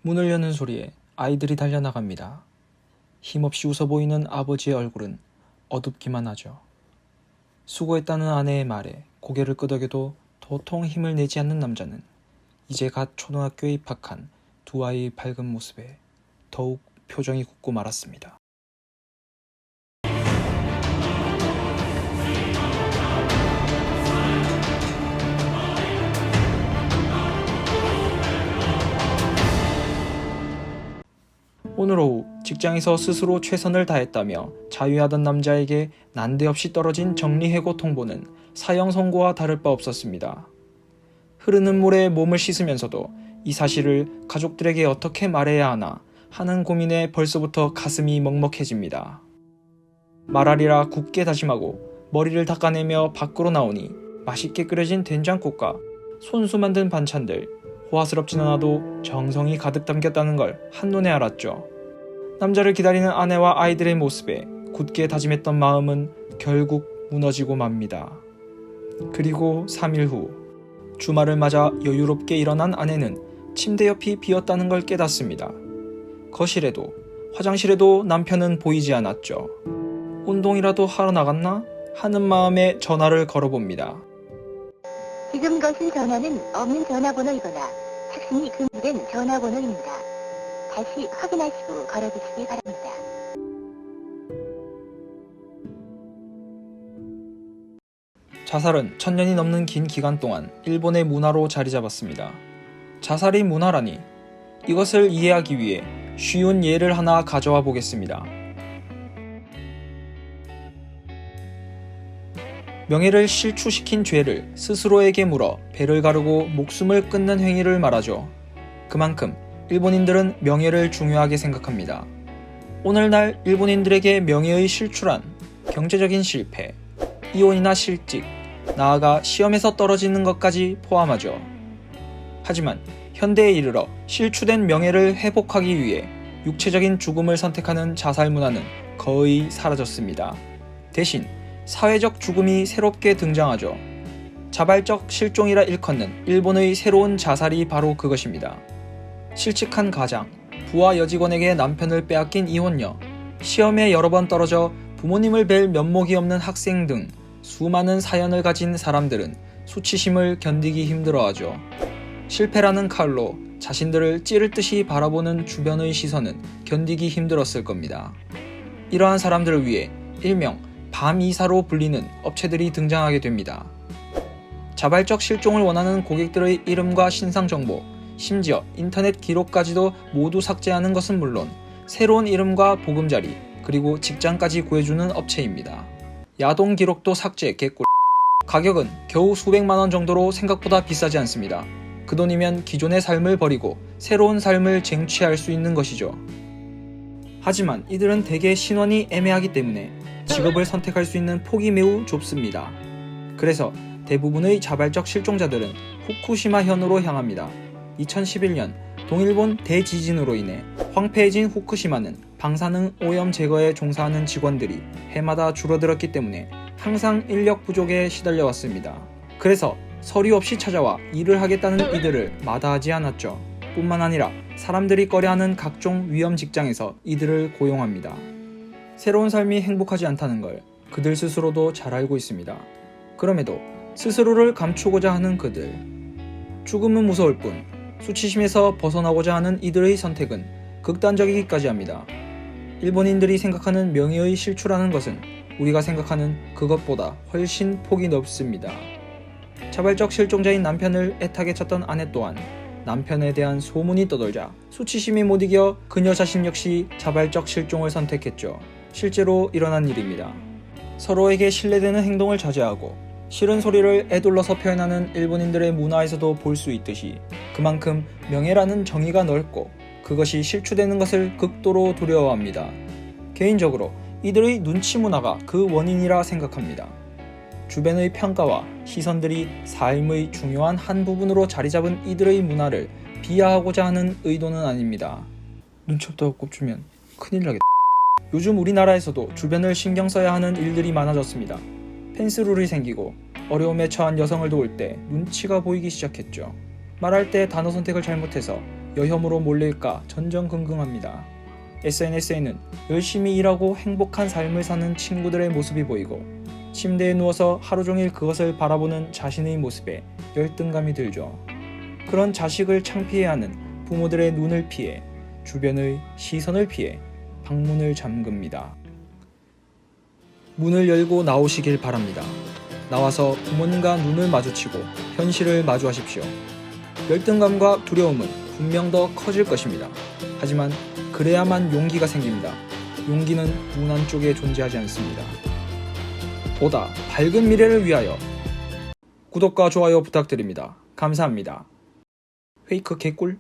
문을 여는 소리에 아이들이 달려나갑니다. 힘없이 웃어 보이는 아버지의 얼굴은 어둡기만 하죠. 수고했다는 아내의 말에 고개를 끄덕여도 도통 힘을 내지 않는 남자는 이제 갓 초등학교에 입학한 두 아이의 밝은 모습에 더욱 표정이 굳고 말았습니다. 오늘 오후 직장에서 스스로 최선을 다했다며 자위하던 남자에게 난데없이 떨어진 정리해고 통보는 사형 선고와 다를 바 없었습니다. 흐르는 물에 몸을 씻으면서도 이 사실을 가족들에게 어떻게 말해야 하나 하는 고민에 벌써부터 가슴이 먹먹해집니다. 말하리라 굳게 다짐하고 머리를 닦아내며 밖으로 나오니 맛있게 끓여진 된장국과 손수 만든 반찬들, 호화스럽진 않아도 정성이 가득 담겼다는 걸 한눈에 알았죠. 남자를 기다리는 아내와 아이들의 모습에 굳게 다짐했던 마음은 결국 무너지고 맙니다. 그리고 3일 후 주말을 맞아 여유롭게 일어난 아내는 침대 옆이 비었다는 걸 깨닫습니다. 거실에도 화장실에도 남편은 보이지 않았죠. 운동이라도 하러 나갔나 하는 마음에 전화를 걸어봅니다. 지금 거신 전화는 없는 전화번호이거나 착신이 금지된 전화번호입니다. 다시 확인하시고 걸어주시기 바랍니다. 자살은 1000년이 넘는 긴 기간 동안 일본의 문화로 자리 잡았습니다. 자살이 문화라니 이것을 이해하기 위해 쉬운 예를 하나 가져와 보겠습니다. 명예를 실추시킨 죄를 스스로에게 물어 배를 가르고 목숨을 끊는 행위를 말하죠. 그만큼 일본인들은 명예를 중요하게 생각합니다. 오늘날 일본인들에게 명예의 실추란 경제적인 실패, 이혼이나 실직, 나아가 시험에서 떨어지는 것까지 포함하죠. 하지만 현대에 이르러 실추된 명예를 회복하기 위해 육체적인 죽음을 선택하는 자살 문화는 거의 사라졌습니다. 대신 사회적 죽음이 새롭게 등장하죠. 자발적 실종이라 일컫는 일본의 새로운 자살이 바로 그것입니다. 실직한 가장, 부하 여직원에게 남편을 빼앗긴 이혼녀, 시험에 여러 번 떨어져 부모님을 뵐 면목이 없는 학생 등 수많은 사연을 가진 사람들은 수치심을 견디기 힘들어하죠. 실패라는 칼로 자신들을 찌를 듯이 바라보는 주변의 시선은 견디기 힘들었을 겁니다. 이러한 사람들을 위해 일명 밤이사로 불리는 업체들이 등장하게 됩니다. 자발적 실종을 원하는 고객들의 이름과 신상 정보, 심지어 인터넷 기록까지도 모두 삭제하는 것은 물론 새로운 이름과 보금자리, 그리고 직장까지 구해주는 업체입니다. 야동 기록도 삭제 개꿀. 가격은 겨우 수백만 원 정도로 생각보다 비싸지 않습니다. 그 돈이면 기존의 삶을 버리고 새로운 삶을 쟁취할 수 있는 것이죠. 하지만 이들은 대개 신원이 애매하기 때문에 직업을 선택할 수 있는 폭이 매우 좁습니다. 그래서 대부분의 자발적 실종자들은 후쿠시마현으로 향합니다. 2011년 동일본 대지진으로 인해 황폐해진 후쿠시마는 방사능 오염 제거에 종사하는 직원들이 해마다 줄어들었기 때문에 항상 인력 부족에 시달려왔습니다. 그래서 서류 없이 찾아와 일을 하겠다는 이들을 마다하지 않았죠. 뿐만 아니라 사람들이 꺼려하는 각종 위험 직장에서 이들을 고용합니다. 새로운 삶이 행복하지 않다는 걸 그들 스스로도 잘 알고 있습니다. 그럼에도 스스로를 감추고자 하는 그들. 죽음은 무서울 뿐 수치심에서 벗어나고자 하는 이들의 선택은 극단적이기까지 합니다. 일본인들이 생각하는 명예의 실추라는 것은 우리가 생각하는 그것보다 훨씬 폭이 넓습니다. 자발적 실종자인 남편을 애타게 찾던 아내 또한 남편에 대한 소문이 떠돌자 수치심이 못 이겨 그녀 자신 역시 자발적 실종을 선택했죠. 실제로 일어난 일입니다. 서로에게 신뢰되는 행동을 자제하고 싫은 소리를 에둘러서 표현하는 일본인들의 문화에서도 볼 수 있듯이 그만큼 명예라는 정의가 넓고 그것이 실추되는 것을 극도로 두려워합니다. 개인적으로 이들의 눈치 문화가 그 원인이라 생각합니다. 주변의 평가와 시선들이 삶의 중요한 한 부분으로 자리 잡은 이들의 문화를 비하하고자 하는 의도는 아닙니다. 눈치 없다고 꼽주면 큰일 나겠다. 요즘 우리나라에서도 주변을 신경 써야 하는 일들이 많아졌습니다. 펜스룰이 생기고 어려움에 처한 여성을 도울 때 눈치가 보이기 시작했죠. 말할 때 단어 선택을 잘못해서 여혐으로 몰릴까 전전긍긍합니다. SNS에는 열심히 일하고 행복한 삶을 사는 친구들의 모습이 보이고 침대에 누워서 하루 종일 그것을 바라보는 자신의 모습에 열등감이 들죠. 그런 자식을 창피해하는 부모들의 눈을 피해 주변의 시선을 피해 방문을 잠급니다. 문을 열고 나오시길 바랍니다. 나와서 부모님과 눈을 마주치고 현실을 마주하십시오. 열등감과 두려움은 분명 더 커질 것입니다. 하지만 그래야만 용기가 생깁니다. 용기는 문 안쪽에 존재하지 않습니다. 보다 밝은 미래를 위하여 구독과 좋아요 부탁드립니다. 감사합니다. 페이크 개꿀.